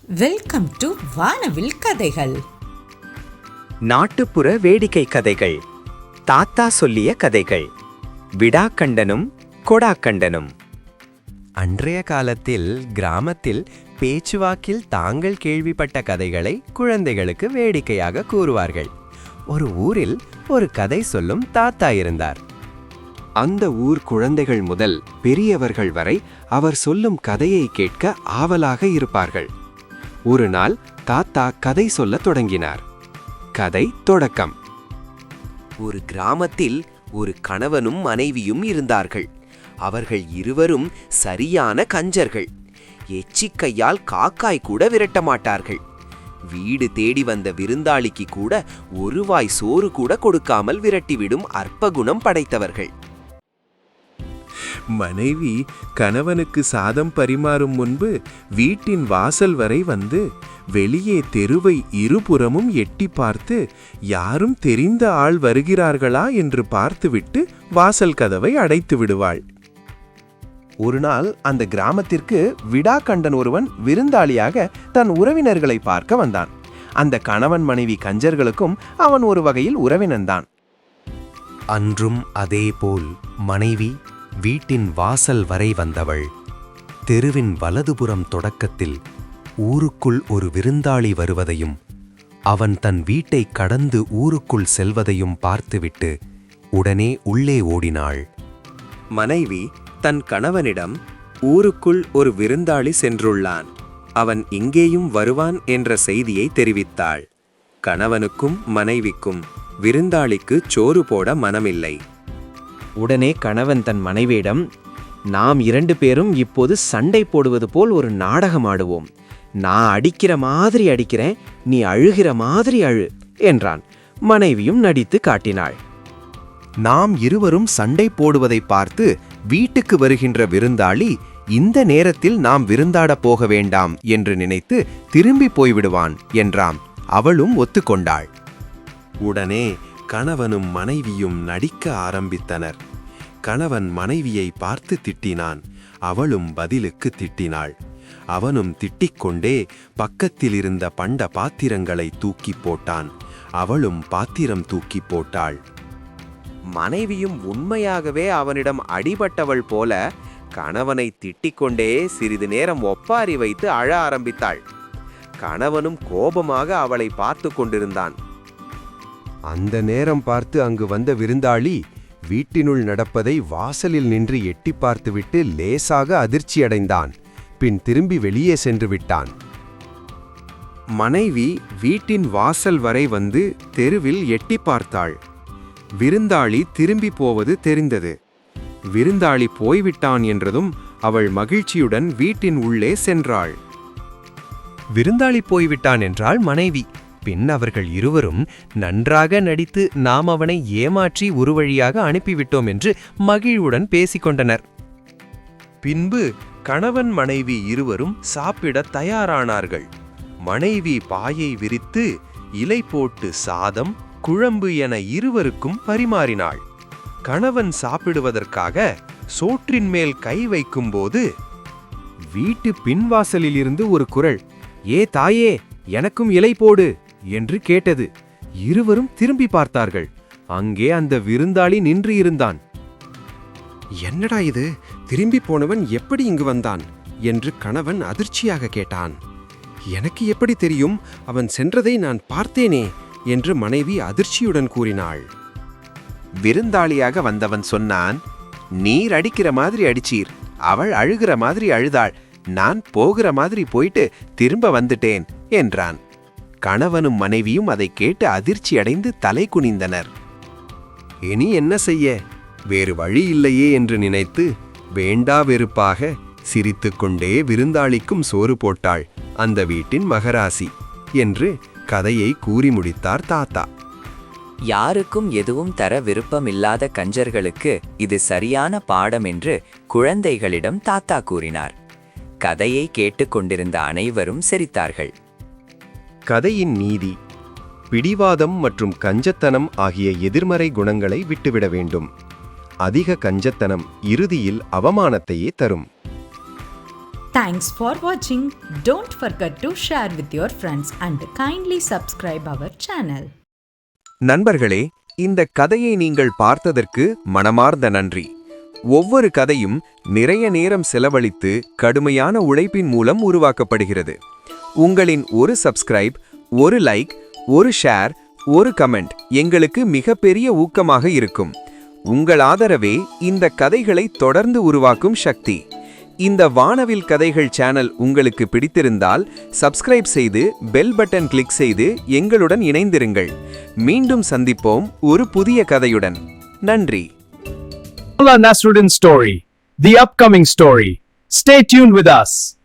Welcome to வானவில் கதைகள். நாட்டுப்புற வேடிக்கை கதைகள், தாத்தா சொல்லிய கதைகள், விடாக்கண்டனும் கொடாக்கண்டனும். அன்றைய காலத்தில் கிராமத்தில் பேச்சுவாக்கில் தாங்கள் கேள்விப்பட்ட கதைகளை குழந்தைகளுக்கு வேடிக்கையாக கூறுவார்கள். ஒரு ஊரில் ஒரு கதை சொல்லும் தாத்தா இருந்தார். அந்த ஊர் குழந்தைகள் முதல் பெரியவர்கள் வரை அவர் சொல்லும் கதையை கேட்க ஆவலாக இருப்பார்கள். ஒரு நாள் தாத்தா கதை சொல்லத் தொடங்கினார். கதை தொடக்கம். ஒரு கிராமத்தில் ஒரு கணவனும் மனைவியும் இருந்தார்கள். அவர்கள் இருவரும் சரியான கஞ்சர்கள். எச்சிக்கையால் காக்காய் கூட விரட்ட மாட்டார்கள். வீடு தேடி வந்த விருந்தாளிக்கு கூட ஒரு வாய் சோறு கூட கொடுக்காமல் விரட்டிவிடும் அற்பகுணம் படைத்தவர்கள். மனைவி கணவனுக்கு சாதம் பரிமாறும் முன்பு வீட்டின் வாசல் வரை வந்து வெளியே தெருவை இருபுறமும் எட்டி பார்த்து யாரும் தெரிந்த ஆள் வருகிறார்களா என்று பார்த்துவிட்டு வாசல் கதவை அடைத்து விடுவாள். ஒரு நாள் அந்த கிராமத்திற்கு விடாக்கண்டன் ஒருவன் விருந்தாளியாக தன் உறவினர்களை பார்க்க வந்தான். அந்த கணவன் மனைவி கஞ்சர்களுக்கும் அவன் ஒரு வகையில் உறவினன்தான். அன்றும் அதேபோல் மனைவி வீட்டின் வாசல் வரை வந்தவள். தெருவின் வலதுபுறம் தொடக்கத்தில் ஊருக்குள் ஒரு விருந்தாளி வருவதையும் அவன் தன் வீட்டை கடந்து ஊருக்குள் செல்வதையும் பார்த்துவிட்டு உடனே உள்ளே ஓடினாள். மனைவி தன் கணவனிடம், ஊருக்குள் ஒரு விருந்தாளி சென்றுள்ளான், அவன் இங்கேயும் வருவான் என்ற செய்தியை தெரிவித்தாள். கணவனுக்கும் மனைவிக்கும் விருந்தாளிக்கு சோறு போட மனமில்லை. உடனே கணவன் தன் மனைவியிடம், நாம் 2 பேரும் இப்போது சண்டை போடுவது போல் ஒரு நாடகம் ஆடுவோம். நான் அடிக்கிற மாதிரி அடிக்கிறேன், நீ அழுகிற மாதிரி அழு என்றான். மனைவியும் நடித்து காட்டினாள். நாம் இருவரும் சண்டை போடுவதை பார்த்து வீட்டுக்கு வருகின்ற விருந்தாளி இந்த நேரத்தில் நாம் விருந்தாடப் போக வேண்டாம் என்று நினைத்து திரும்பி போய்விடுவான் என்றாம். அவளும் ஒத்துக்கொண்டாள். உடனே கணவனும் மனைவியும் நடிக்க ஆரம்பித்தனர். கணவன் மனைவியை பார்த்து திட்டினான். அவளும் பதிலுக்கு திட்டினாள். அவனும் திட்டிக்கொண்டே பக்கத்தில் இருந்த பண்ட பாத்திரங்களை தூக்கி போட்டான். அவளும் பாத்திரம் தூக்கி போட்டாள். மனைவியும் உண்மையாகவே அவனிடம் அடிபட்டவள் போல கணவனை திட்டிக்கொண்டே சிறிது நேரம் ஒப்பாரி வைத்து அழ ஆரம்பித்தாள். கணவனும் கோபமாக அவளை பார்த்து கொண்டிருந்தான். அந்த நேரம் பார்த்து அங்கு வந்த விருந்தாளி வீட்டினுள் நடப்பதை வாசலில் நின்று எட்டி பார்த்துவிட்டு லேசாக அதிர்ச்சியடைந்தான். பின் திரும்பி வெளியே சென்று விட்டான். மனைவி வீட்டின் வாசல் வரை வந்து தெருவில் எட்டி பார்த்தாள். விருந்தாளி திரும்பி போவது தெரிந்தது. விருந்தாளி போய்விட்டான் என்றதும் அவள் மகிழ்ச்சியுடன் வீட்டின் உள்ளே சென்றாள். விருந்தாளி போய்விட்டான் என்றாள் மனைவி. பின் அவர்கள் இருவரும் நன்றாக நடித்து நாம் அவனை ஏமாற்றி ஒரு வழியாக அனுப்பிவிட்டோம் என்று மகிழ்வுடன் பேசிக்கொண்டனர். பின்பு கணவன் மனைவி இருவரும் சாப்பிட தயாரானார்கள். மனைவி பாயை விரித்து இலை போட்டு சாதம், குழம்பு என இருவருக்கும் பரிமாறினாள். கணவன் சாப்பிடுவதற்காக சோற்றின் மேல் கை வைக்கும்போது வீட்டு பின்வாசலிலிருந்து ஒரு குரல், ஏ தாயே, எனக்கும் இலை போடு என்று கேட்டது. இருவரும் திரும்பி பார்த்தார்கள். அங்கே அந்த விருந்தாளி நின்று இருந்தான். என்னடா இது, திரும்பி போனவன் எப்படி இங்கு வந்தான் என்று கணவன் அதிர்ச்சியாக கேட்டான். எனக்கு எப்படி தெரியும், அவன் சென்றதை நான் பார்த்தேனே என்று மனைவி அதிர்ச்சியுடன் கூறினாள். விருந்தாளியாக வந்தவன் சொன்னான், நீர் அடிக்கிற மாதிரி அடிச்சீர், அவள் அழுகிற மாதிரி அழுதாள், நான் போகிற மாதிரி போயிட்டு திரும்ப வந்துட்டேன் என்றான். கணவனும் மனைவியும் அதை கேட்டு அதிர்ச்சி அடைந்து தலை குனிந்தனர். இனி என்ன செய்ய, வேறு வழி இல்லையே என்று நினைத்து வேண்டா வெறுப்பாக சிரித்துக்கொண்டே விருந்தாளிக்கும் சோறு போட்டாள் அந்த வீட்டின் மகராசி என்று கதையை கூறி முடித்தார் தாத்தா. யாருக்கும் எதுவும் தர விருப்பமில்லாத கஞ்சர்களுக்கு இது சரியான பாடம் என்று குழந்தைகளிடம் தாத்தா கூறினார். கதையை கேட்டுக்கொண்டிருந்த அனைவரும் சிரித்தார்கள். கதையின் நீதி: பிடிவாதம் மற்றும் கஞ்சத்தனம் ஆகிய எதிர்மறை குணங்களை விட்டுவிட வேண்டும். அதிக கஞ்சத்தனம் இறுதியில் அவமானத்தையே தரும். Thanks for watching. Don't forget to share with your friends and kindly subscribe our channel. நண்பர்களே, இந்த கதையை நீங்கள் பார்த்ததற்கு மனமார்ந்த நன்றி. ஒவ்வொரு கதையும் நிறைய நேரம் செலவழித்து கடுமையான உழைப்பின் மூலம் உருவாக்கப்படுகிறது. உங்களின் ஒரு சப்ஸ்கிரைப், ஒரு லைக், ஒரு ஷேர், ஒரு கமெண்ட் எங்களுக்கு மிகப்பெரிய ஊக்கமாக இருக்கும். உங்கள் ஆதரவே இந்த கதைகளை தொடர்ந்து உருவாக்கும் சக்தி. இந்த வானவில் கதைகள் சேனல் உங்களுக்கு பிடித்திருந்தால் சப்ஸ்கிரைப் செய்து பெல் பட்டன் கிளிக் செய்து எங்களுடன் இணைந்திருங்கள். மீண்டும் சந்திப்போம் ஒரு புதிய கதையுடன். நன்றி. Nasruddin story, the upcoming story. Stay tuned with us.